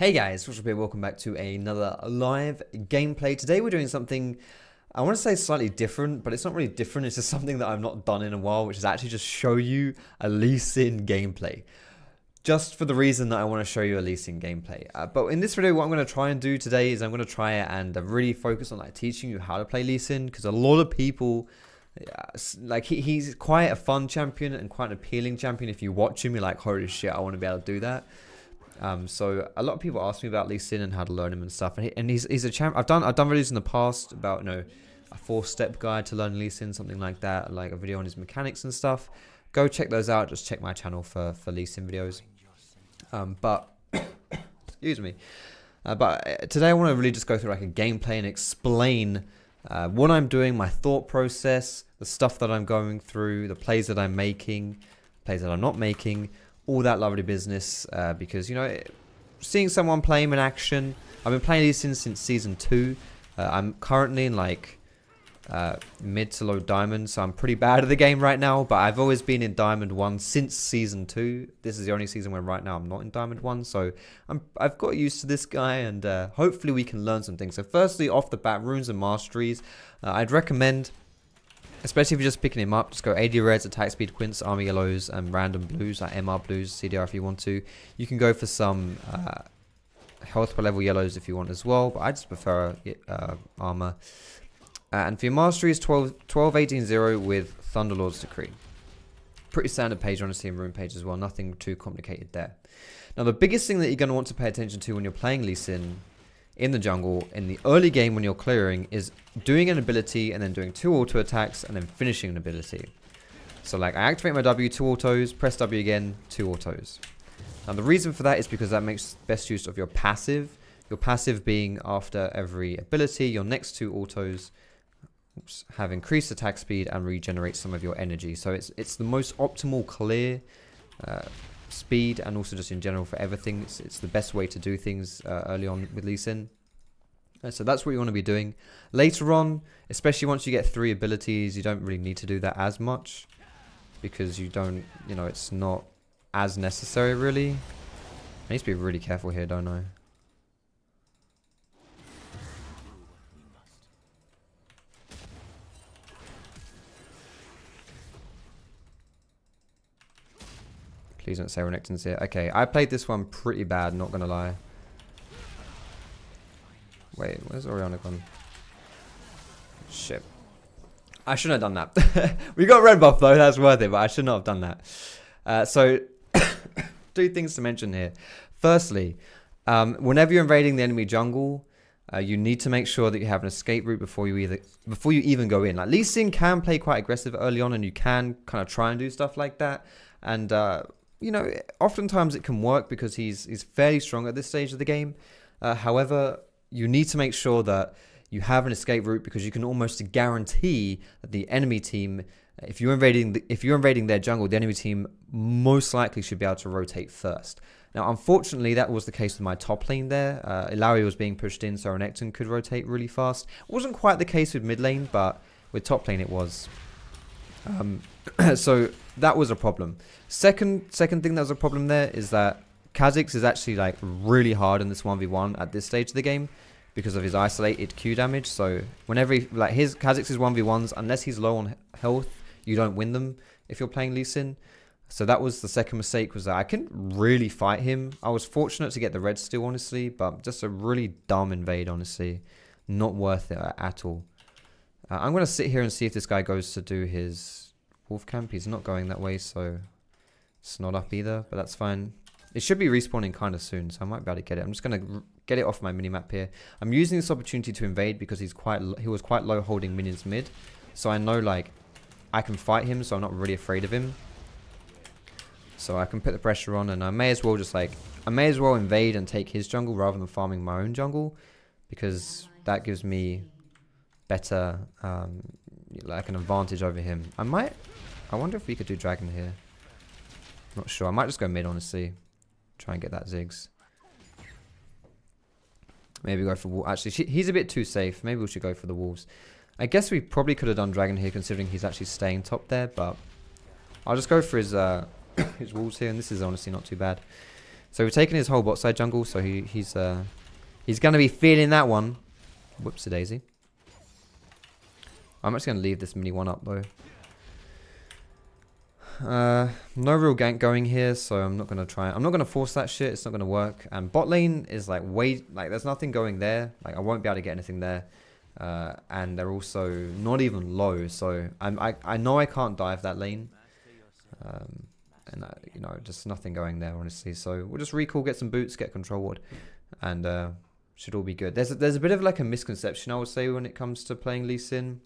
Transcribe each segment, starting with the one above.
Hey guys, Foxdrop here, welcome back to another live gameplay. Today we're doing something, I want to say slightly different, but it's not really different, it's just something that I've not done in a while, which is actually just show you a Lee Sin gameplay. Just for the reason that I want to show you a Lee Sin gameplay. But in this video, what I'm going to try and do today is I'm going to try and really focus on like teaching you how to play Lee Sin, because a lot of people, like he's quite a fun champion and quite an appealing champion. If you watch him, you're like, holy shit, I want to be able to do that. So a lot of people ask me about Lee Sin and how to learn him and stuff, and he's a champ. I've done videos in the past about, you know, a 4-step guide to learn Lee Sin, something like that, like a video on his mechanics and stuff. Go check those out. Just check my channel for Lee Sin videos. But excuse me. But today I want to really just go through like a gameplay and explain what I'm doing, my thought process, the stuff that I'm going through, the plays that I'm making, plays that I'm not making. All that lovely business, because, you know, seeing someone play him in action. I've been playing Lee Sin since season 2. I'm currently in like mid to low diamond, so I'm pretty bad at the game right now, but I've always been in diamond 1 since season 2. This is the only season where right now I'm not in diamond 1, so I've got used to this guy, and hopefully we can learn some things. So firstly, off the bat, runes and masteries, I'd recommend, especially if you're just picking him up, just go 80 reds, attack speed, Quints, armor yellows, and random blues, like MR blues, CDR if you want to. You can go for some health per level yellows if you want as well, but I just prefer armor. And for your mastery is 12, 18, 0 with Thunderlords Decree. Pretty standard page, honestly, and rune page as well. Nothing too complicated there. Now, the biggest thing that you're going to want to pay attention to when you're playing Lee Sin in the jungle, in the early game when you're clearing, is doing an ability and then doing 2 auto attacks and then finishing an ability. So like I activate my W, 2 autos, press W again, 2 autos. Now the reason for that is because that makes best use of your passive. Your passive being after every ability, your next 2 autos have increased attack speed and regenerate some of your energy. So it's the most optimal clear speed, and also just in general for everything. It's the best way to do things early on with Lee Sin. So that's what you want to be doing. Later on, especially once you get 3 abilities, you don't really need to do that as much, because you don't, you know, it's not as necessary really. I need to be really careful here, don't I? Please don't say Renekton's here. Okay, I played this one pretty bad, not gonna lie. Wait, where's Oriana gone? Shit. I shouldn't have done that. We got red buff though, that's worth it, but I should not have done that. So, 2 things to mention here. Firstly, whenever you're invading the enemy jungle, you need to make sure that you have an escape route before you even go in. Like Lee Sin can play quite aggressive early on, and you can kind of try and do stuff like that. And you know, oftentimes it can work because he's fairly strong at this stage of the game. However, you need to make sure that you have an escape route, because you can almost guarantee that the enemy team, if you're invading their jungle, the enemy team most likely should be able to rotate first. Now, unfortunately, that was the case with my top lane there. Ilaoi was being pushed in, so Renekton could rotate really fast. It wasn't quite the case with mid lane, but with top lane it was. So that was a problem. Second thing that was a problem there is that Kha'Zix is actually like really hard in this 1v1 at this stage of the game because of his isolated Q damage. So whenever his Kha'Zix's 1v1s, unless he's low on health, you don't win them if you're playing Lee Sin. So that was the second mistake, was that I couldn't really fight him. I was fortunate to get the red still, honestly, but just a really dumb invade, honestly. Not worth it at all. I'm going to sit here and see if this guy goes to do his wolf camp. He's not going that way, so it's not up either, but that's fine. It should be respawning kind of soon, so I might be able to get it. I'm just going to get it off my minimap here. I'm using this opportunity to invade because he was quite low holding minions mid. So I know like I can fight him, so I'm not really afraid of him. So I can put the pressure on, and I may as well invade and take his jungle rather than farming my own jungle, because that gives me better like an advantage over him. I wonder if we could do dragon here. Not sure. I might just go mid, honestly. Try and get that Ziggs. Maybe go for wolves. Actually, he's a bit too safe. Maybe we should go for the wolves. I guess we probably could have done dragon here, considering he's actually staying top there, but I'll just go for his his wolves here, and this is honestly not too bad. So we've taken his whole bot side jungle, so he's going to be feeling that one. Whoops-a-daisy. I'm actually going to leave this mini one up, though. No real gank going here, so I'm not going to try. I'm not going to force that shit. It's not going to work. And bot lane is like there's nothing going there. Like I won't be able to get anything there. And they're also not even low, so I know I can't dive that lane. And you know, just nothing going there, honestly. So we'll just recall, get some boots, get control ward, and should all be good. There's a bit of like a misconception, I would say, when it comes to playing Lee Sin.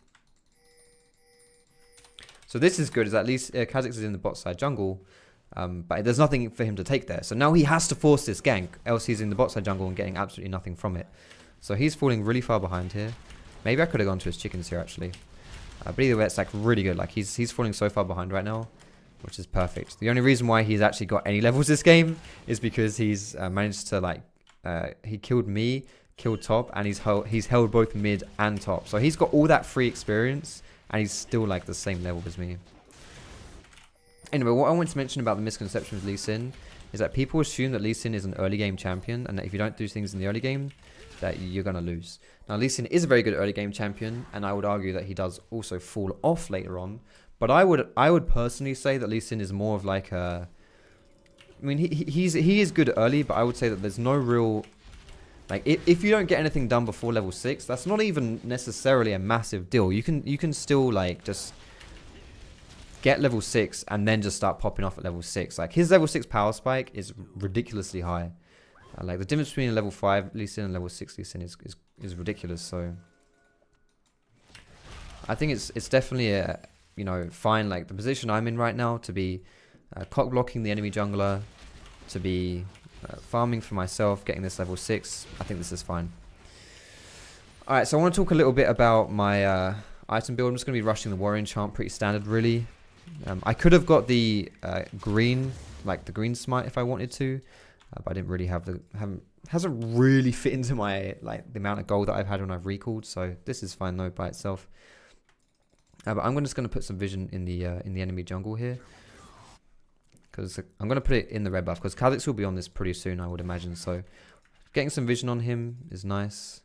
So this is good, is at least Kha'Zix is in the bot side jungle, but there's nothing for him to take there. So now he has to force this gank, else he's in the bot side jungle and getting absolutely nothing from it. So he's falling really far behind here. Maybe I could have gone to his chickens here, actually. But either way, it's like really good. Like he's falling so far behind right now, which is perfect. The only reason why he's actually got any levels this game is because he's managed to like he killed me, killed top, and he's held both mid and top. So he's got all that free experience, and he's still like the same level as me. Anyway, what I want to mention about the misconception with Lee Sin is that people assume that Lee Sin is an early game champion, and that if you don't do things in the early game, that you're gonna lose. Now, Lee Sin is a very good early game champion, and I would argue that he does also fall off later on. But I would personally say that Lee Sin is more of like a... I mean, he is good early, but I would say that there's no real... Like, if you don't get anything done before level 6, that's not even necessarily a massive deal. You can still, like, just get level 6 and then just start popping off at level 6. Like, his level 6 power spike is ridiculously high. Like, the difference between a level 5 Lee Sin and level 6 Lee Sin is ridiculous, so... I think it's definitely a... You know, fine, like the position I'm in right now, to be cock blocking the enemy jungler, to be farming for myself, getting this level 6. I think this is fine. Alright, so I want to talk a little bit about my item build. I'm just going to be rushing the warrior enchant, pretty standard really. I could have got the green, like the green smite if I wanted to, but I didn't really have the, hasn't really fit into my, like the amount of gold that I've had when I've recalled, so this is fine though by itself. But I'm just going to put some vision in the enemy jungle here, because I'm going to put it in the red buff, because Kha'Zix will be on this pretty soon, I would imagine. So getting some vision on him is nice.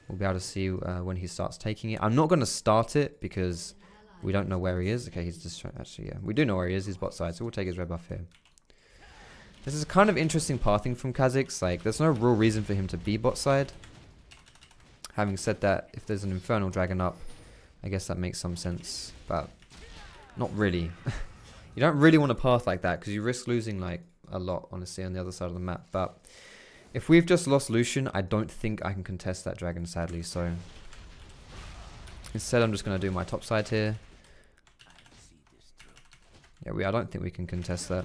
We'll be able to see when he starts taking it. I'm not going to start it because we don't know where he is. Okay, he's just actually, yeah, we do know where he is. He's bot side, so we'll take his red buff here. This is kind of interesting pathing from Kha'Zix. Like, there's no real reason for him to be bot side. Having said that, if there's an infernal dragon up, I guess that makes some sense, but not really. You don't really want to path like that because you risk losing like a lot, honestly, on the other side of the map. But if we've just lost Lucian, I don't think I can contest that dragon, sadly. So instead, I'm just going to do my top side here. Yeah, I don't think we can contest that.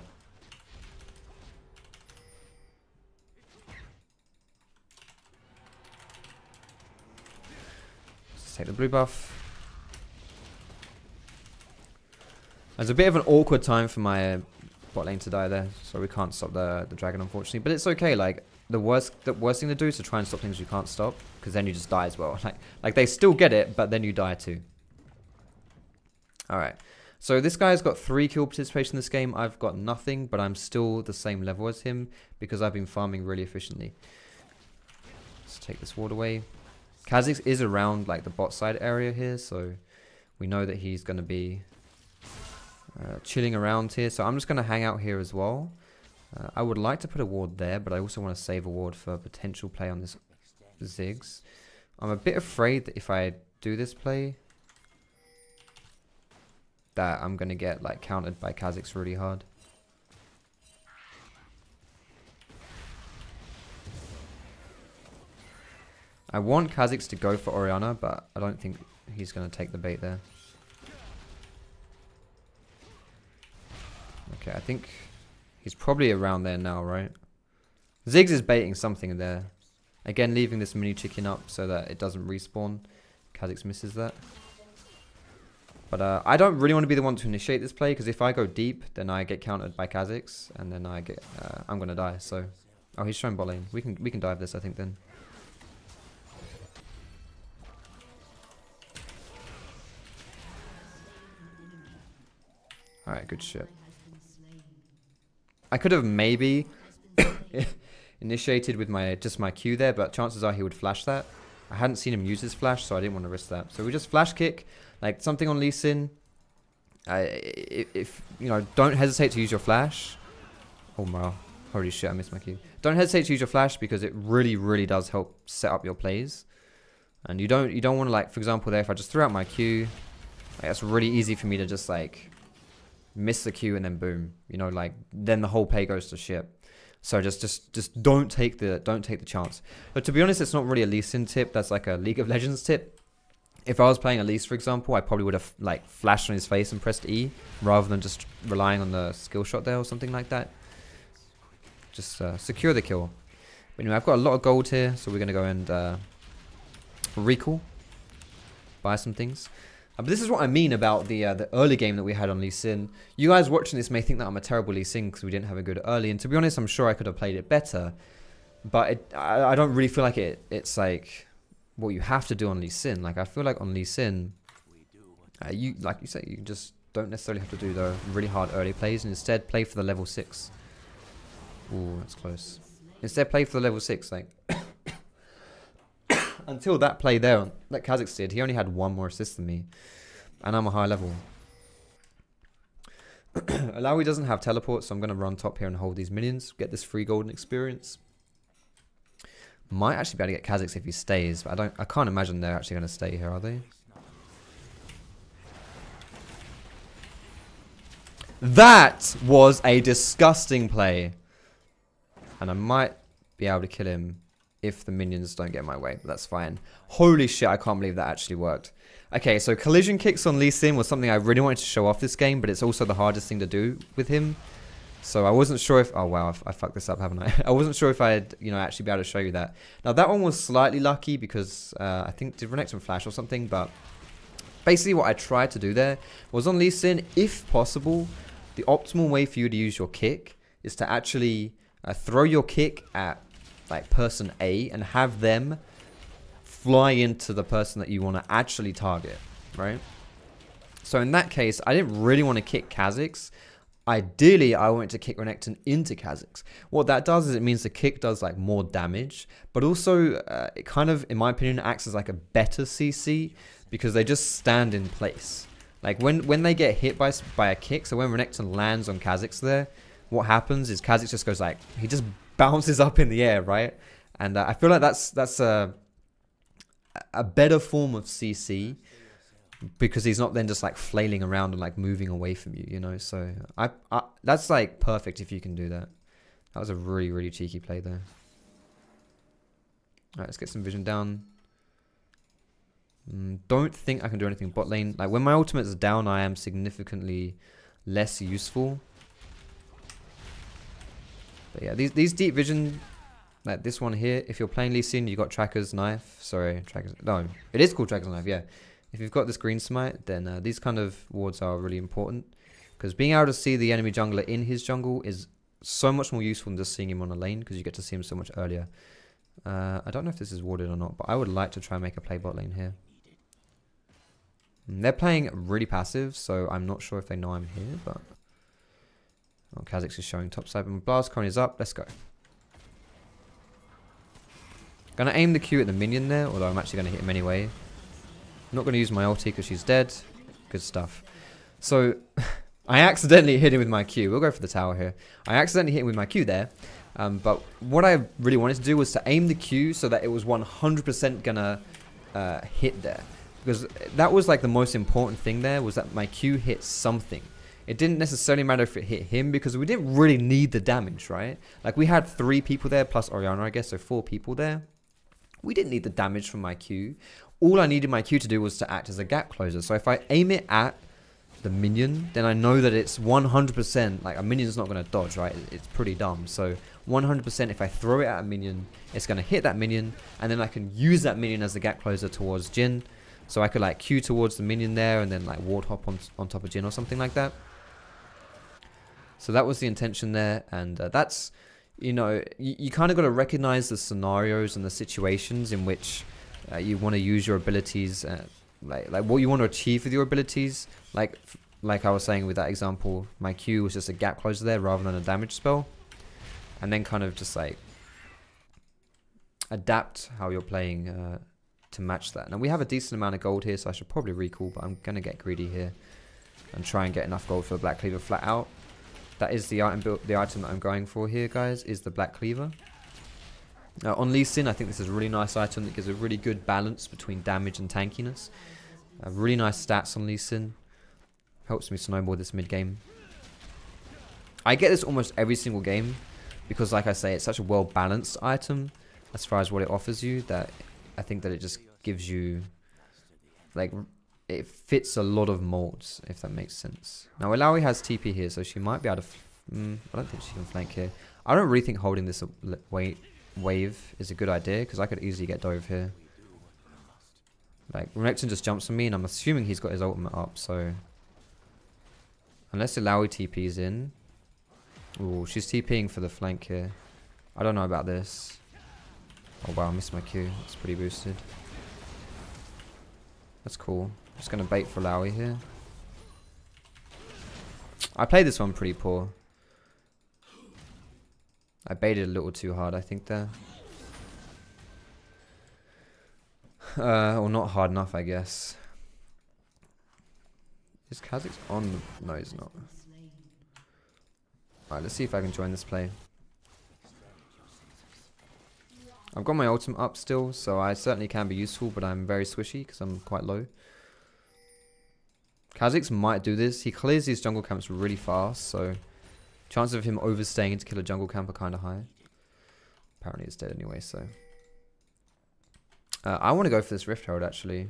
Let's take the blue buff. There's a bit of an awkward time for my bot lane to die there, so we can't stop the dragon, unfortunately. But it's okay. Like the worst thing to do is to try and stop things you can't stop, because then you just die as well. Like they still get it, but then you die too. All right. So this guy's got 3 kill participation in this game. I've got nothing, but I'm still the same level as him because I've been farming really efficiently. Let's take this ward away. Kha'Zix is around like the bot side area here, so we know that he's going to be chilling around here. So I'm just going to hang out here as well. I would like to put a ward there, but I also want to save a ward for potential play on this Ziggs. I'm a bit afraid that if I do this play, that I'm going to get like countered by Kha'Zix really hard. I want Kha'Zix to go for Orianna, but I don't think he's going to take the bait there. Okay, I think he's probably around there now, right? Ziggs is baiting something there. Again, leaving this mini chicken up so that it doesn't respawn. Kha'Zix misses that. But I don't really want to be the one to initiate this play, because if I go deep, then I get countered by Kha'Zix, and then I'm gonna die. So, oh, he's showing bot lane. We can dive this, I think. Then. All right, good shit. I could have maybe initiated with just my Q there, but chances are he would flash that. I hadn't seen him use his flash, so I didn't want to risk that. So we just flash kick, like something on Lee Sin. If you know, don't hesitate to use your flash. Oh my, holy shit, I missed my Q. Don't hesitate to use your flash because it really does help set up your plays. And you don't want to, like, for example, there, if I just threw out my Q, like, that's really easy for me to just like miss the Q and then boom, you know, like then the whole play goes to shit. So just don't take the chance. But to be honest, it's not really a Lee Sin tip. That's like a League of Legends tip. If I was playing Elise, for example, I probably would have like flashed on his face and pressed E rather than just relying on the skill shot there or something like that. Just secure the kill. But anyway, I've got a lot of gold here, so we're gonna go and recall, buy some things. But this is what I mean about the early game that we had on Lee Sin. You guys watching this may think that I'm a terrible Lee Sin because we didn't have a good early, and to be honest, I'm sure I could have played it better. But I don't really feel like it's like what you have to do on Lee Sin. Like, I feel like on Lee Sin, like you say, you just don't necessarily have to do the really hard early plays, and instead play for the level 6. Ooh, that's close. Instead play for the level 6, like until that play there that Kha'Zix did, he only had 1 more assist than me, and I'm a high level. Alawi doesn't have teleport, so I'm going to run top here and hold these minions, get this free golden experience. Might actually be able to get Kha'Zix if he stays, but I can't imagine they're actually going to stay here, are they? That was a disgusting play. And I might be able to kill him if the minions don't get in my way, but that's fine. Holy shit, I can't believe that actually worked. Okay, so collision kicks on Lee Sin was something I really wanted to show off this game, but it's also the hardest thing to do with him. So I wasn't sure if... Oh, wow, I fucked this up, haven't I? I wasn't sure if I'd, you know, actually be able to show you that. Now, that one was slightly lucky because I think did Renekton flash or something, but basically what I tried to do there was on Lee Sin, if possible, the optimal way for you to use your kick is to actually throw your kick at like person A and have them fly into the person that you want to actually target, right? So in that case, I didn't really want to kick Kha'Zix. Ideally, I wanted to kick Renekton into Kha'Zix. What that does is it means the kick does like more damage, but also it kind of, in my opinion, acts as like a better CC because they just stand in place. Like when they get hit by a kick, so when Renekton lands on Kha'Zix there, what happens is Kha'Zix just goes like, he just bounces up in the air, right? And I feel like that's a better form of CC because he's not then just like flailing around and like moving away from you, you know? So that's like perfect if you can do that. That was a really cheeky play there. Alright, let's get some vision down. Don't think I can do anything bot lane. Like when my ultimate is down, I am significantly less useful. But yeah, these deep vision, like this one here, if you're playing Lee Sin, you got Tracker's Knife. Sorry, Tracker's... No, it is called Tracker's Knife, yeah. If you've got this green smite, then these kind of wards are really important. Because being able to see the enemy jungler in his jungle is so much more useful than just seeing him on a lane, because you get to see him so much earlier. I don't know if this is warded or not, but I would like to try and make a play bot lane here. They're playing really passive, so I'm not sure if they know I'm here, but... Oh, Kha'Zix is showing top side, but Blast Cone is up. Let's go. Gonna aim the Q at the minion there, although I'm actually gonna hit him anyway. I'm not gonna use my ulti because she's dead. Good stuff. So, I accidentally hit him with my Q. We'll go for the tower here. I accidentally hit him with my Q there. But what I really wanted to do was to aim the Q so that it was 100% gonna hit there. Because that was like the most important thing there, was that my Q hit something. It didn't necessarily matter if it hit him because we didn't really need the damage, right? Like we had 3 people there plus Orianna, I guess, so 4 people there. We didn't need the damage from my Q. All I needed my Q to do was to act as a gap closer. So if I aim it at the minion, then I know that it's 100%, like a minion's not going to dodge, right? It's pretty dumb. So 100% if I throw it at a minion, it's going to hit that minion, and then I can use that minion as the gap closer towards Jhin. So I could like Q towards the minion there and then like ward hop on top of Jhin or something like that. So that was the intention there, and that's, you know, you kind of got to recognize the scenarios and the situations in which you want to use your abilities, like what you want to achieve with your abilities. Like I was saying with that example, my Q was just a gap closer there rather than a damage spell. and then kind of just like adapt how you're playing to match that. Now we have a decent amount of gold here, so I should probably recall, but I'm gonna get greedy here and try and get enough gold for the Black Cleaver flat out. That is the item that I'm going for here, guys, is the Black Cleaver. On Lee Sin, I think this is a really nice item that gives a really good balance between damage and tankiness. Really nice stats on Lee Sin. Helps me snowball this mid game. I get this almost every single game because, like I say, it's such a well balanced item as far as what it offers you, that I think that it just gives you, like, it fits a lot of molds, if that makes sense. Now Ilaoi has TP here, so she might be able to I don't think she can flank here. I don't really think holding this wave is a good idea, because I could easily get dove here. Like, Renekton just jumps on me, and I'm assuming he's got his ultimate up, so unless Ilaoi TP's in. Ooh, she's TPing for the flank here. I don't know about this. Oh wow, I missed my Q. That's pretty boosted. That's cool. Just gonna bait for Ilaoi here. I played this one pretty poor. I baited a little too hard, I think, there. Or not hard enough, I guess. Is Kha'Zix on? No, he's not. Alright, let's see if I can join this play. I've got my ultimate up still, so I certainly can be useful, but I'm very swishy because I'm quite low. Kha'Zix might do this. He clears these jungle camps really fast, so chances of him overstaying to kill a jungle camp are kind of high. Apparently it's dead anyway, so. I want to go for this Rift Herald, actually.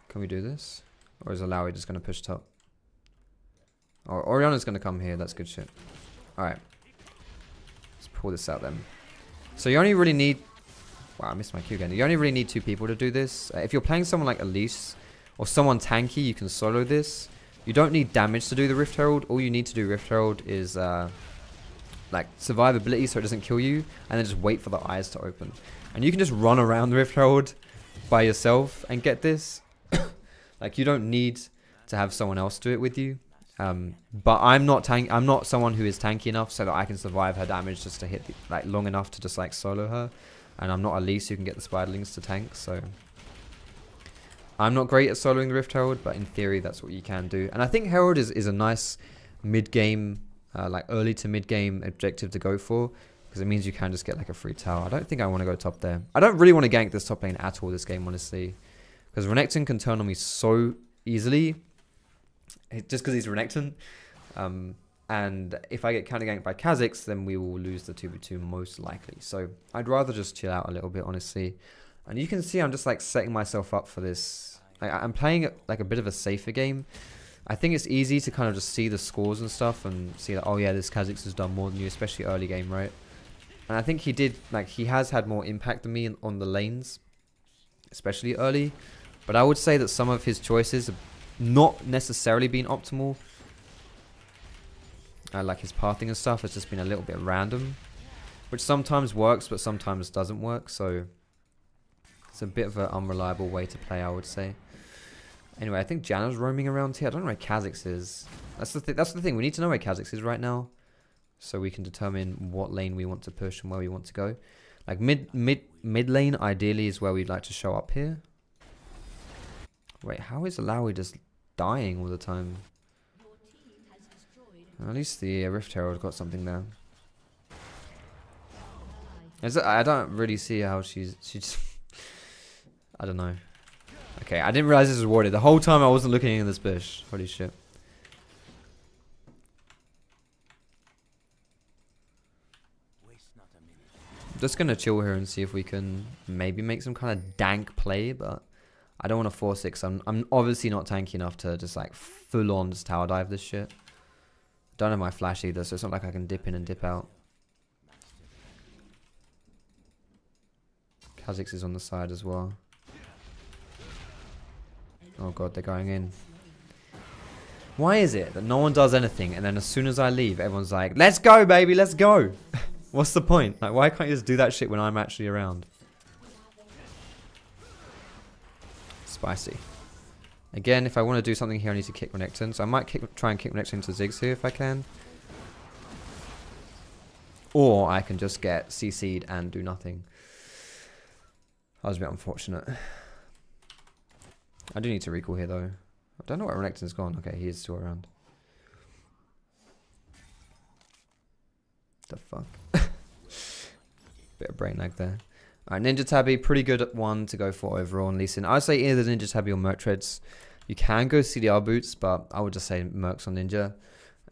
Can we do this? Or is Ilaoi just going to push top? Oh, Orianna's going to come here. That's good shit. Alright. Let's pull this out then. So you only really need... Wow, I missed my Q again. You only really need 2 people to do this. If you're playing someone like Elise or someone tanky, you can solo this. You don't need damage to do the Rift Herald. All you need to do Rift Herald is like survivability so it doesn't kill you, and then just wait for the eyes to open. And you can just run around the Rift Herald by yourself and get this. Like, you don't need to have someone else do it with you. But I'm not someone who is tanky enough so that I can survive her damage just to hit like long enough to just like solo her. And I'm not Elise who can get the spiderlings to tank, so I'm not great at soloing the Rift Herald, but in theory that's what you can do. And I think Herald is a nice mid-game, like early to mid-game objective to go for, because it means you can just get like a free tower. I don't think I want to go top there. I don't really want to gank this top lane at all this game, honestly, because Renekton can turn on me so easily, just because he's Renekton. And if I get counter ganked by Kha'Zix, then we will lose the 2v2 most likely. So I'd rather just chill out a little bit, honestly. And you can see I'm just like setting myself up for this. I'm playing like a bit of a safer game. I think it's easy to kind of just see the scores and stuff and see that, oh yeah, this Kha'Zix has done more than you, especially early game, right? And I think he did, like, he has had more impact than me on the lanes, especially early. But I would say that some of his choices have not necessarily been optimal. Like his pathing and stuff has just been a little bit random, which sometimes works but sometimes doesn't work, so it's a bit of an unreliable way to play, I would say. Anyway, I think Janna's roaming around here. I don't know where Kha'Zix is. That's the thing. We need to know where Kha'Zix is right now, so we can determine what lane we want to push and where we want to go. Like mid lane ideally is where we'd like to show up here. Wait, how is Ilaoi just dying all the time? At least the Rift Herald got something there. I don't really see how she just... I don't know. Okay, I didn't realize this was warded. The whole time I wasn't looking in this bush. Holy shit. I'm just gonna chill here and see if we can maybe make some kind of dank play, but I don't want to force it because I'm obviously not tanky enough to just like full on just tower dive this shit. Don't have my flash either, so it's not like I can dip in and dip out. Kha'Zix is on the side as well. Oh god, they're going in. Why is it that no one does anything and then as soon as I leave, everyone's like, let's go baby, let's go. What's the point? Like, why can't you just do that shit when I'm actually around? Spicy. Again, if I want to do something here, I need to kick Renekton. So I might try and kick Renekton into Ziggs here if I can. Or I can just get CC'd and do nothing. That was a bit unfortunate. I do need to recall here though. I don't know where Renekton's gone. Okay, he is still around. The fuck? Bit of brain lag there. Alright, Ninja Tabby, pretty good one to go for overall on Lee Sin. I'd say either Ninja Tabby or Merc Treads. You can go CDR boots, but I would just say Mercs on Ninja.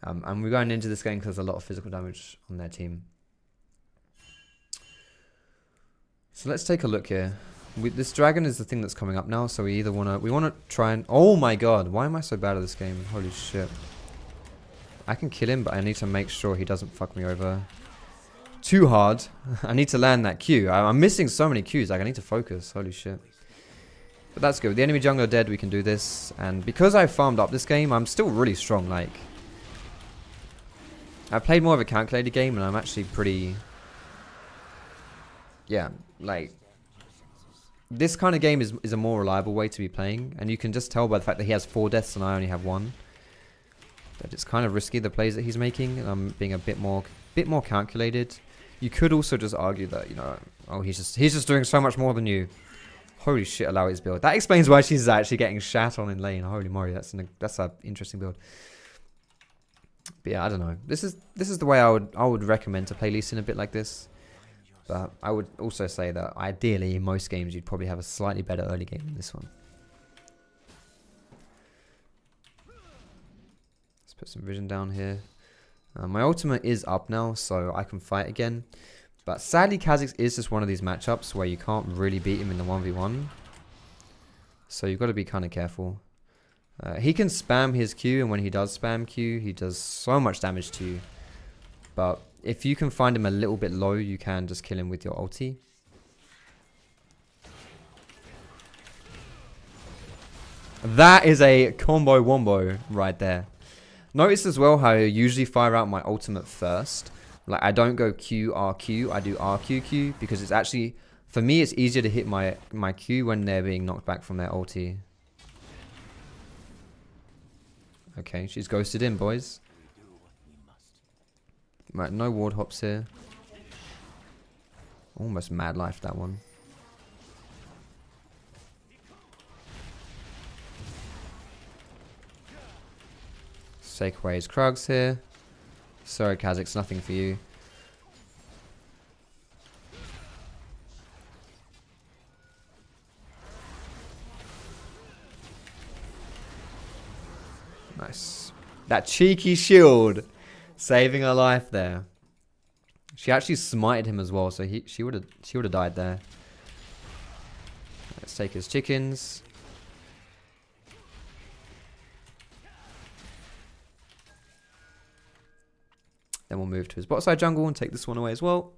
And we're going Ninja this game because there's a lot of physical damage on their team. So let's take a look here. This dragon is the thing that's coming up now, so we either want to try and... Oh my god, why am I so bad at this game? Holy shit. I can kill him, but I need to make sure he doesn't fuck me over too hard. I need to land that Q. I'm missing so many Qs, like I need to focus. Holy shit. But that's good. With the enemy jungler dead, we can do this. And because I farmed up this game, I'm still really strong. Like, I've played more of a calculated game, and I'm actually pretty... Yeah, like... This kind of game is a more reliable way to be playing, and you can just tell by the fact that he has 4 deaths and I only have 1. That it's kind of risky, the plays that he's making, and I'm being a bit more calculated. You could also just argue that, you know, oh, he's just doing so much more than you. Holy shit, allow his build. That explains why she's actually getting shat on in lane. Holy moly, that's an interesting build. But yeah, I don't know. This is the way I would recommend to play Lee Sin a bit like this. But I would also say that ideally, in most games, you'd probably have a slightly better early game than this one. Let's put some vision down here. My ultimate is up now, so I can fight again. But sadly, Kha'Zix is just one of these matchups where you can't really beat him in the 1v1. So you've got to be kind of careful. He can spam his Q, and when he does spam Q, he does so much damage to you. But if you can find him a little bit low, you can just kill him with your ulti. That is a combo wombo right there. Notice as well how I usually fire out my ultimate first. Like, I don't go Q, RQ, I do RQQ, because it's actually, for me, it's easier to hit my Q when they're being knocked back from their ulti. Okay, she's ghosted in, boys. Right, no ward hops here. Almost mad life, that one. Take away his Krugs here. Sorry, Kha'Zix, nothing for you. Nice. That cheeky shield. Saving her life there. She actually smited him as well, so she would have died there. Let's take his chickens. Then we'll move to his bot side jungle and take this one away as well.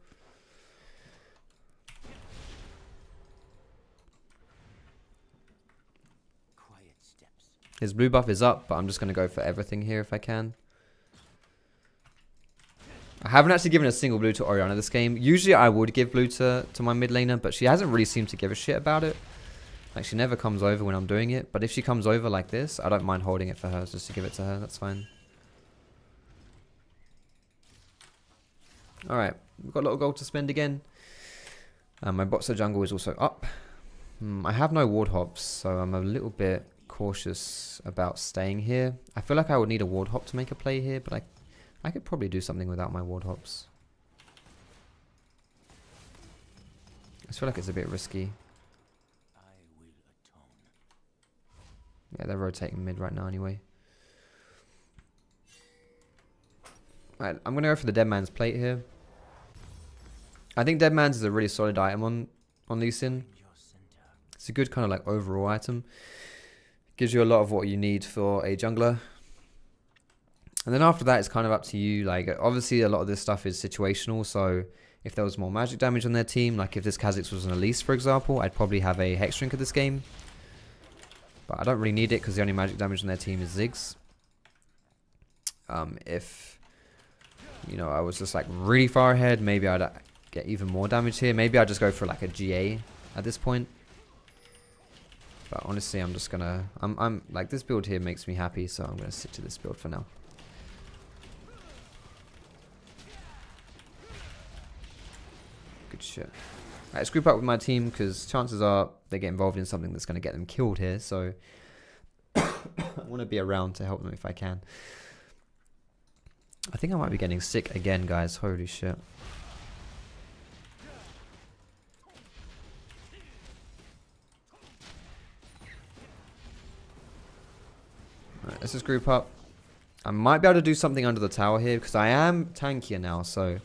His blue buff is up, but I'm just going to go for everything here if I can. I haven't actually given a single blue to Orianna this game. Usually I would give blue to my mid laner, but she hasn't really seemed to give a shit about it. Like, she never comes over when I'm doing it, but if she comes over like this, I don't mind holding it for her just to give it to her. That's fine. Alright, we've got a lot of gold to spend again. My bot side jungle is also up. I have no ward hops, so I'm a little bit cautious about staying here. I feel like I would need a ward hop to make a play here, but I could probably do something without my ward hops. I feel like it's a bit risky. Yeah, they're rotating mid right now anyway. Right, I'm going to go for the Dead Man's Plate here. I think Dead Man's is a really solid item on Lee Sin. It's a good kind of like overall item. Gives you a lot of what you need for a jungler. And then after that, it's kind of up to you. Like, obviously, a lot of this stuff is situational. So if there was more magic damage on their team, like if this Kha'Zix was an Elise, for example, I'd probably have a Hex Drink of this game. But I don't really need it because the only magic damage on their team is Ziggs. If, you know, I was just like really far ahead, maybe I'd get even more damage here. Maybe I'd just go for like a GA at this point. But honestly, I'm just gonna, I'm like, this build here makes me happy, so I'm gonna stick to this build for now. Good shit. Alright, let's group up with my team because chances are they get involved in something that's going to get them killed here. So I want to be around to help them if I can. I think I might be getting sick again, guys. Holy shit. Alright, let's just group up. I might be able to do something under the tower here because I am tankier now. So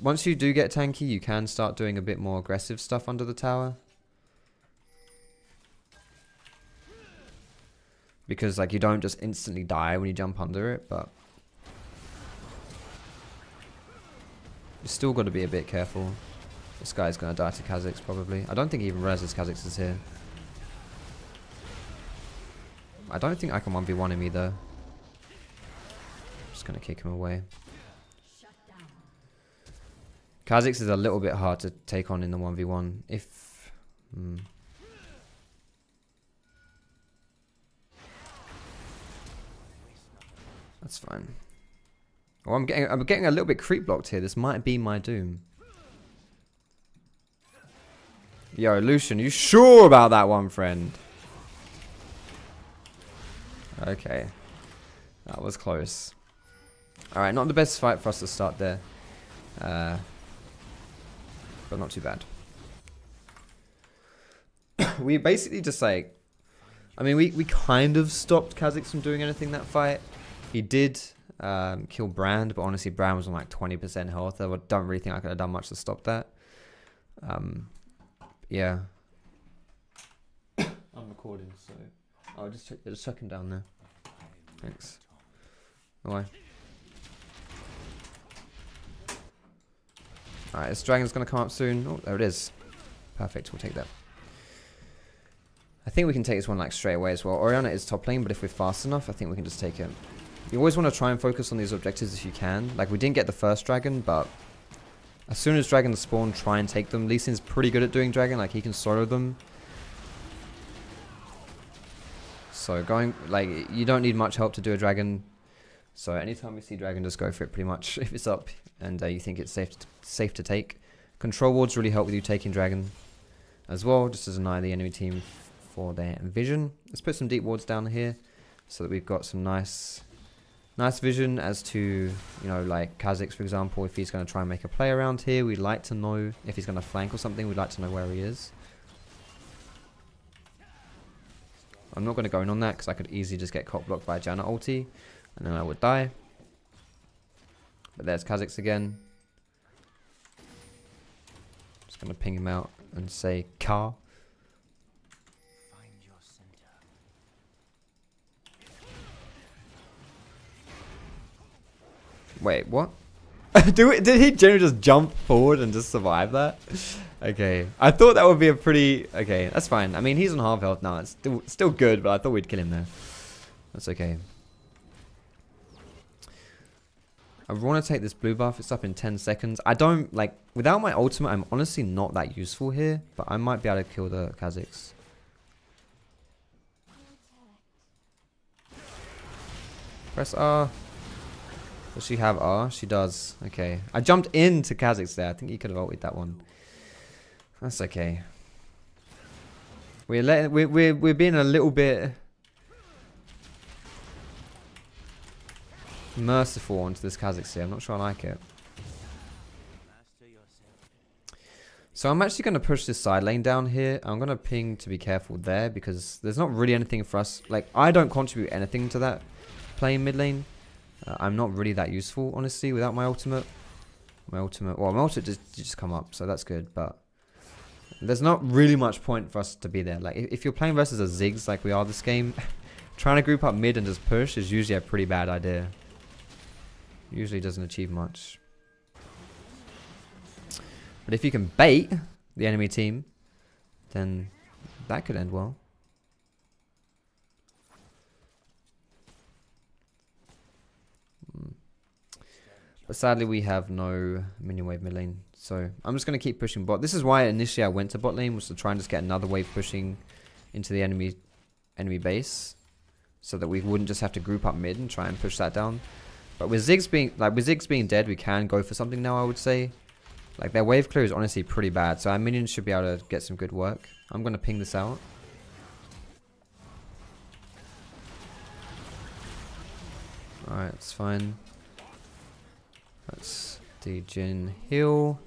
once you do get tanky, you can start doing a bit more aggressive stuff under the tower. Because like you don't just instantly die when you jump under it, but you still got to be a bit careful. This guy's going to die to Kha'Zix probably. I don't think he even realizes Kha'Zix is here. I don't think I can 1v1 him either. Just going to kick him away. Kha'Zix is a little bit hard to take on in the 1v1. If... That's fine. Oh, I'm getting a little bit creep blocked here. This might be my doom. Yo, Lucian, you sure about that one, friend? Okay. That was close. Alright, not the best fight for us to start there. But not too bad. We basically just like... I mean, we kind of stopped Kha'Zix from doing anything that fight. He did kill Brand, but honestly Brand was on like 20% health. I don't really think I could have done much to stop that. Yeah. I'm recording, so I'll just check him down there. Thanks. Why? Alright, this dragon's gonna come up soon. Oh, there it is. Perfect, we'll take that. I think we can take this one like straight away as well. Orianna is top lane, but if we're fast enough, I think we can just take it. You always want to try and focus on these objectives if you can. Like, we didn't get the first dragon, but as soon as dragons spawn, try and take them. Lee Sin's pretty good at doing dragon. Like, he can solo them. So, going... Like, you don't need much help to do a dragon. So, anytime we see dragon, just go for it pretty much. If it's up and you think it's safe to take. Control wards really help with you taking dragon as well. Just to deny the enemy team for their vision. Let's put some deep wards down here so that we've got some nice vision as to, you know, like Kha'Zix, for example. If he's going to try and make a play around here, we'd like to know if he's going to flank or something. We'd like to know where he is. I'm not going to go in on that because I could easily just get cock blocked by Janna ulti and then I would die. But there's Kha'Zix again. Just going to ping him out and say Ka. Wait, what? Did he generally just jump forward and just survive that? Okay. I thought that would be a pretty... Okay, that's fine. I mean, he's on half health now. It's still good, but I thought we'd kill him there. That's okay. I want to take this blue buff. It's up in 10 seconds. I don't... Like, without my ultimate, I'm honestly not that useful here. But I might be able to kill the Kha'Zix. Press R. Does she have R? She does. Okay. I jumped into Kha'Zix there. I think he could have ulted that one. That's okay. We're being a little bit merciful onto this Kha'Zix here. I'm not sure I like it. So I'm actually going to push this side lane down here. I'm going to ping to be careful there because there's not really anything for us. Like, I don't contribute anything to that playing mid lane. I'm not really that useful, honestly, without my ultimate. My ultimate just come up, so that's good, but there's not really much point for us to be there. Like, if you're playing versus a Ziggs like we are this game, trying to group up mid and just push is usually a pretty bad idea. Usually doesn't achieve much. But if you can bait the enemy team, then that could end well. But sadly, we have no minion wave mid lane. So I'm just going to keep pushing bot. This is why initially I went to bot lane, was to try and just get another wave pushing into the enemy base, so that we wouldn't just have to group up mid and try and push that down. But with Ziggs being dead, we can go for something now, I would say. Like, their wave clear is honestly pretty bad. So our minions should be able to get some good work. I'm going to ping this out. Alright, it's fine. Let's degen heal.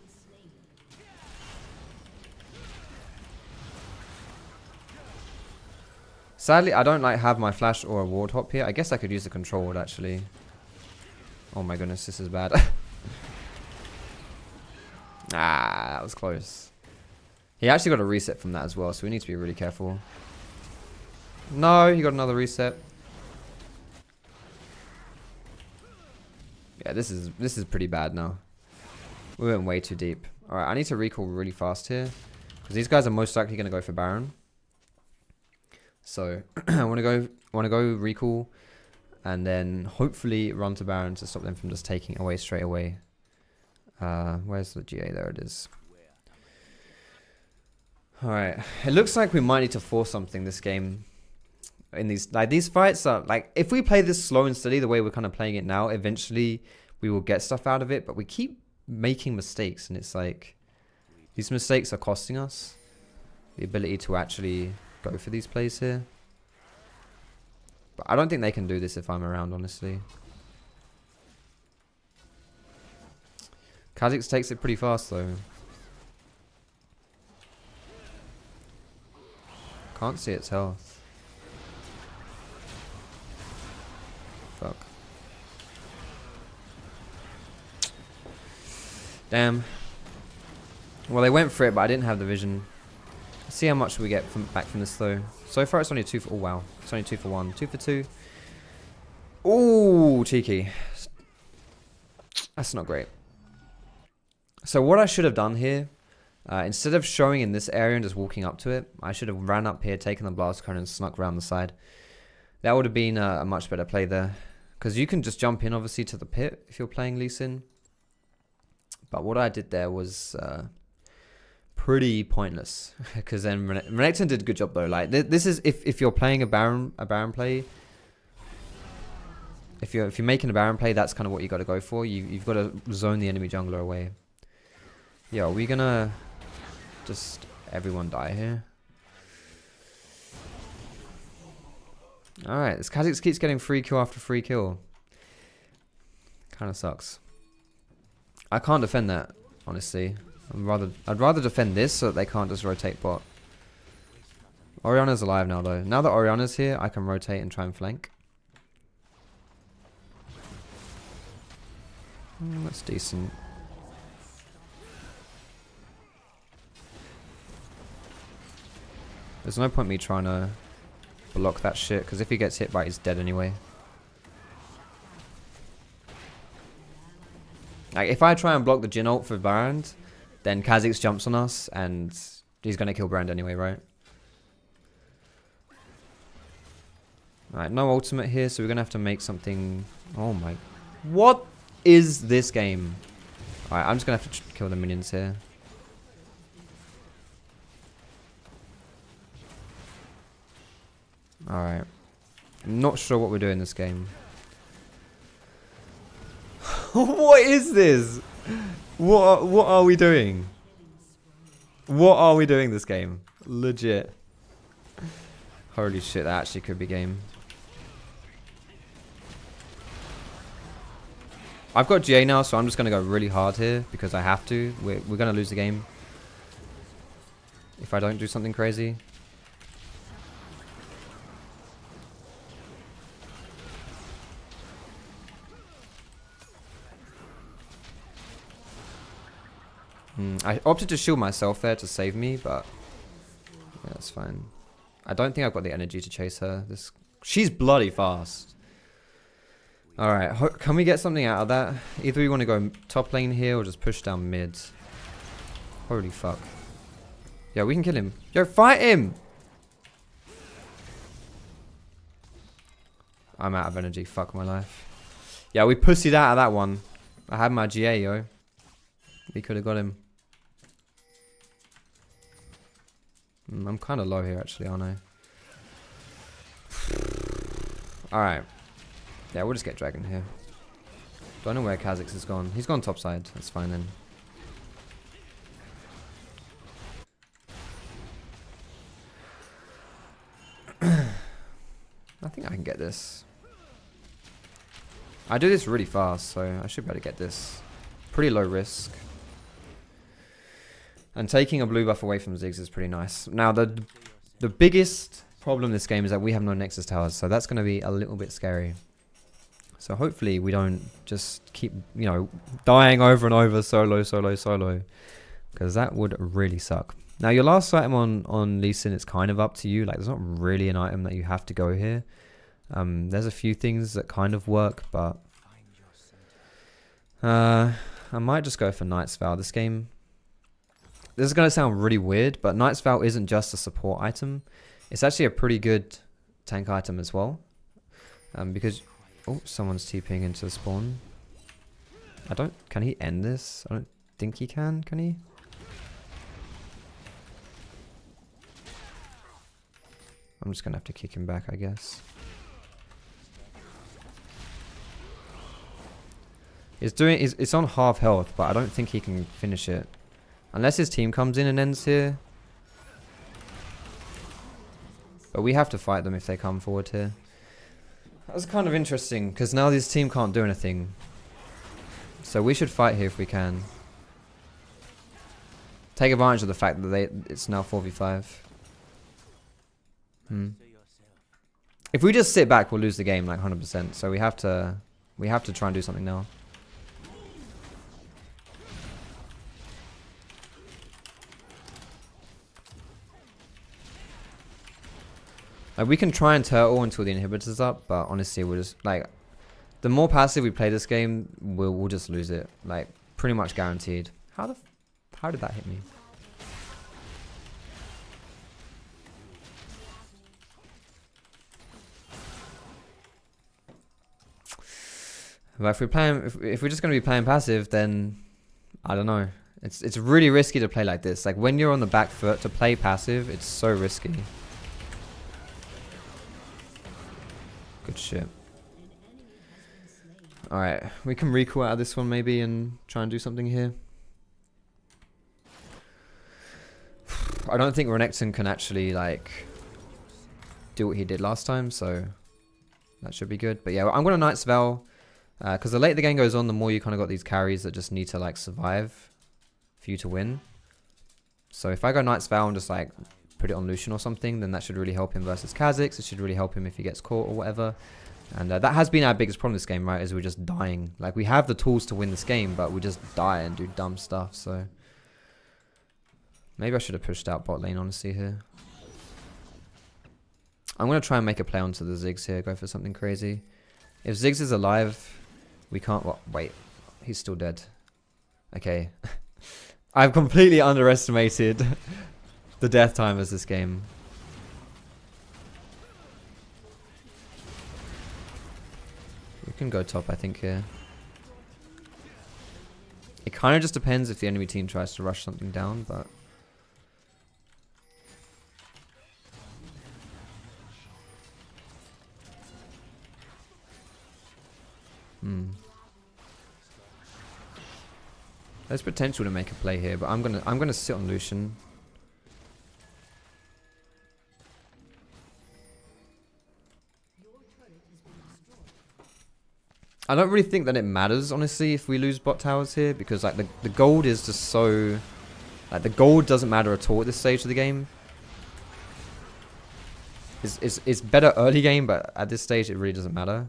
Sadly, I don't like have my flash or a ward hop here. I guess I could use the control ward actually. Oh my goodness, this is bad. Ah, that was close. He actually got a reset from that as well, so we need to be really careful. No, he got another reset. Yeah, this is pretty bad now. We went way too deep. Alright, I need to recall really fast here. Because these guys are most likely going to go for Baron. So, I want to go recall. And then hopefully run to Baron to stop them from just taking it away straight away. Where's the GA? There it is. Alright, it looks like we might need to force something this game. In these fights are like, if we play this slow and steady the way we're kind of playing it now, eventually we will get stuff out of it, but we keep making mistakes, and it's like these mistakes are costing us the ability to actually go for these plays here. But I don't think they can do this if I'm around, honestly. Kha'Zix takes it pretty fast though. Can't see its health. Fuck. Damn. Well, they went for it, but I didn't have the vision. Let's see how much we get back from this, though. So far, it's only 2 for... Oh, wow. It's only 2 for 1. 2 for 2. Ooh, cheeky. That's not great. So what I should have done here, instead of showing in this area and just walking up to it, I should have ran up here, taken the blast cone, and snuck around the side. That would have been a much better play there. Because you can just jump in, obviously, to the pit if you're playing Lee Sin. But what I did there was pretty pointless. Because then Renekton did a good job, though. Like, this is if you're playing a Baron play. If you're making a Baron play, that's kind of what you got to go for. You've got to zone the enemy jungler away. Yeah, are we gonna just everyone die here? Alright, this Kha'Zix keeps getting free kill after free kill. Kinda sucks. I can't defend that, honestly. I'd rather defend this so that they can't just rotate bot. Orianna's alive now though. Now that Orianna's here, I can rotate and try and flank. That's decent. There's no point me trying to block that shit, because if he gets hit by it, he's dead anyway. Like, if I try and block the Jhin ult for Brand, then Kha'Zix jumps on us, and he's going to kill Brand anyway, right? Alright, no ultimate here, so we're going to have to make something... Oh my... What is this game? Alright, I'm just going to have to kill the minions here. Alright. I'm not sure what we're doing this game. What is this? What are we doing? What are we doing this game? Legit. Holy shit, that actually could be game. I've got GA now, so I'm just going to go really hard here because I have to. We're going to lose the game if I don't do something crazy. I opted to shield myself there to save me, but yeah, that's fine. I don't think I've got the energy to chase her. She's bloody fast. Alright, can we get something out of that? Either we want to go top lane here or just push down mid. Holy fuck. Yeah, we can kill him. Yo, fight him! I'm out of energy. Fuck my life. Yeah, we pussied out of that one. I had my GA, yo. We could have got him. I'm kind of low here, actually, aren't I? Alright. Yeah, we'll just get Dragon here. Don't know where Kha'Zix has gone. He's gone top side. That's fine then. I think I can get this. I do this really fast, so I should be able to get this. Pretty low risk. And taking a blue buff away from Ziggs is pretty nice. Now, the biggest problem in this game is that we have no Nexus towers, so that's going to be a little bit scary. So hopefully we don't just keep, you know, dying over and over solo, because that would really suck. Now, your last item on Lee Sin, it's kind of up to you. Like, there's not really an item that you have to go here. There's a few things that kind of work, but I might just go for Knight's Vow this game. This is going to sound really weird, but Knight's Vow isn't just a support item. It's actually a pretty good tank item as well. Because... Oh, someone's TPing into the spawn. Can he end this? I don't think he can he? I'm just going to have to kick him back, I guess. It's on half health, but I don't think he can finish it. Unless his team comes in and ends here. But we have to fight them if they come forward here. That's kind of interesting, because now this team can't do anything. So we should fight here if we can. Take advantage of the fact that it's now 4v5. If we just sit back, we'll lose the game like 100%. So we have to try and do something now. Like, we can try and turtle until the inhibitor's up, but honestly, we'll just, like, the more passive we play this game, we'll just lose it. Like, pretty much guaranteed. How did that hit me? But if we're just gonna be playing passive, then I don't know. It's really risky to play like this. Like, when you're on the back foot to play passive, it's so risky. Good shit. Alright, we can recall out of this one maybe and try and do something here. I don't think Renekton can actually, like, do what he did last time, so that should be good. But yeah, I'm going to Knight's Vow, because the later the game goes on, the more you kind of got these carries that just need to, like, survive for you to win. So if I go Knight's Vow and just, like, put it on Lucian or something, then that should really help him versus Kha'Zix. It should really help him if he gets caught or whatever. And that has been our biggest problem this game, right? Is we're just dying. Like, we have the tools to win this game, but we just die and do dumb stuff. So maybe I should have pushed out bot lane, honestly, here. I'm going to try and make a play onto the Ziggs here. Go for something crazy. If Ziggs is alive, we can't... Well, wait. He's still dead. Okay. I've completely underestimated the death timers this game. We can go top, I think, here. It kind of just depends if the enemy team tries to rush something down, but... There's potential to make a play here, but I'm gonna sit on Lucian. I don't really think that it matters, honestly, if we lose bot towers here, because like the gold is just so... Like, the gold doesn't matter at all at this stage of the game. It's better early game, but at this stage it really doesn't matter.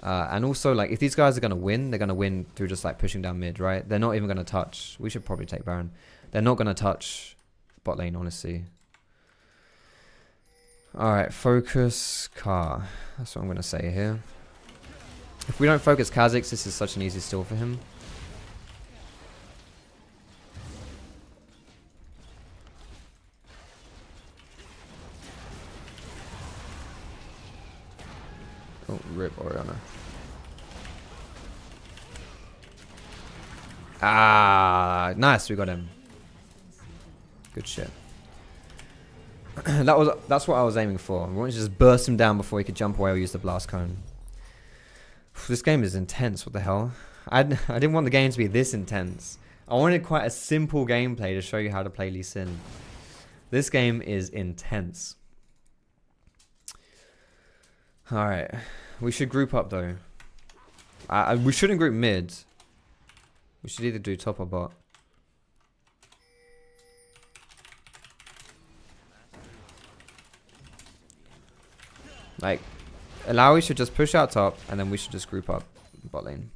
And also, like, if these guys are going to win, they're going to win through just, like, pushing down mid, right? They're not even going to touch... We should probably take Baron. They're not going to touch bot lane, honestly. Alright, focus Car. That's what I'm going to say here. If we don't focus Kha'Zix, this is such an easy steal for him. Oh, rip Orianna. Ah, nice, we got him. Good shit. That's what I was aiming for. We wanted to just burst him down before he could jump away or use the blast cone. This game is intense, what the hell? I didn't want the game to be this intense. I wanted quite a simple gameplay to show you how to play Lee Sin. This game is intense. Alright. We should group up though. We shouldn't group mid. We should either do top or bot. Like, Alawi should just push out top, and then we should just group up bot lane.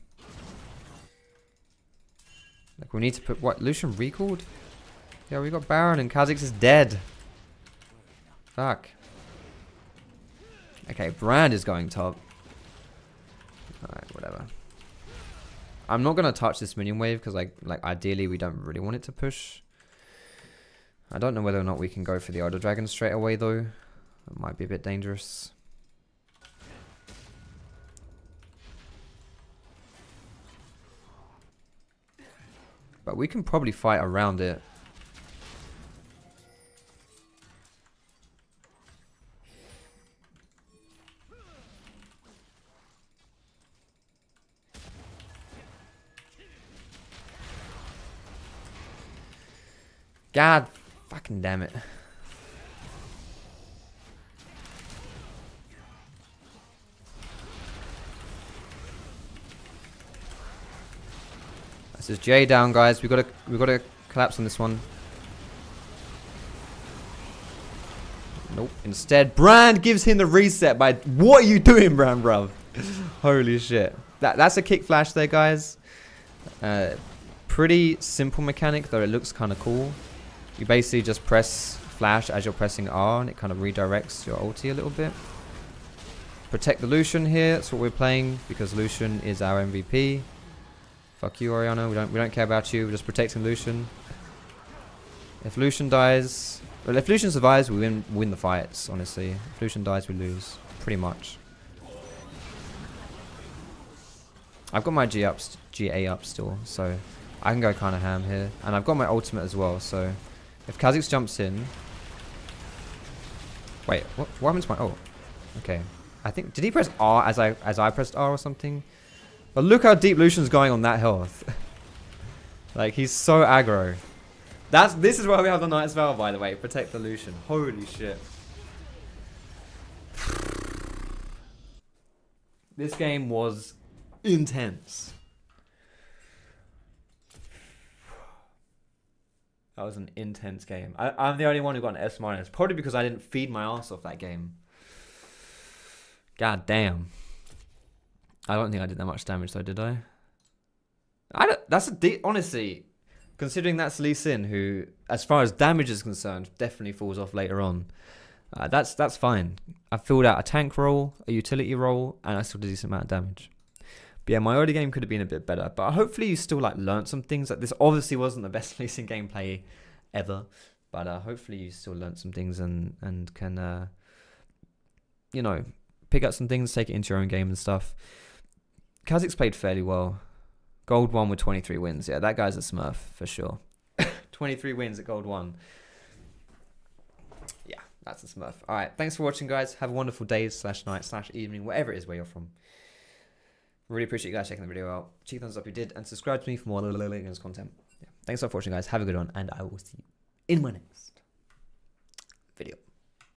Like, we need to put... What? Lucian recalled? Yeah, we got Baron, and Kha'Zix is dead. Fuck. Okay, Brand is going top. Alright, whatever. I'm not going to touch this minion wave, because, like, ideally, we don't really want it to push. I don't know whether or not we can go for the Elder Dragon straight away, though. It might be a bit dangerous. But we can probably fight around it. God fucking damn it. This is Jay down, guys. We gotta collapse on this one. Nope. Instead, Brand gives him the reset by... What are you doing, Brand, bruv? Holy shit. That's a kick flash there, guys. Pretty simple mechanic, though it looks kind of cool. You basically just press flash as you're pressing R, and it kind of redirects your ulti a little bit. Protect the Lucian here. That's what we're playing, because Lucian is our MVP. Fuck you, Orianna. We don't care about you. We're just protecting Lucian. If Lucian dies... Well, if Lucian survives, we win the fights, honestly. If Lucian dies, we lose. Pretty much. I've got my GA up still, so I can go kind of ham here. And I've got my ultimate as well, so... If Kha'Zix jumps in... Wait, what happened to my... Oh, okay. I think... Did he press R as I pressed R or something? But look how deep Lucian's going on that health. Like, he's so aggro. This is why we have the Knight's Vow, by the way. Protect the Lucian. Holy shit. This game was intense. That was an intense game. I'm the only one who got an S-. Probably because I didn't feed my ass off that game. God damn. I don't think I did that much damage though, did I? Honestly, considering that's Lee Sin, who, as far as damage is concerned, definitely falls off later on. That's fine. I filled out a tank role, a utility role, and I still did a decent amount of damage. But yeah, my early game could have been a bit better. But hopefully you still like learned some things. Like, this obviously wasn't the best Lee Sin gameplay ever, but hopefully you still learned some things and can you know, pick up some things, take it into your own game and stuff. Kha'Zix played fairly well. Gold 1 with 23 wins. Yeah, that guy's a smurf for sure. 23 wins at Gold 1. Yeah, that's a smurf. Alright, thanks for watching, guys. Have a wonderful day, /night, /evening, whatever it is where you're from. Really appreciate you guys checking the video out. Check thumbs up if you did, and subscribe to me for more content. Yeah. Thanks for watching, guys. Have a good one, and I will see you in my next.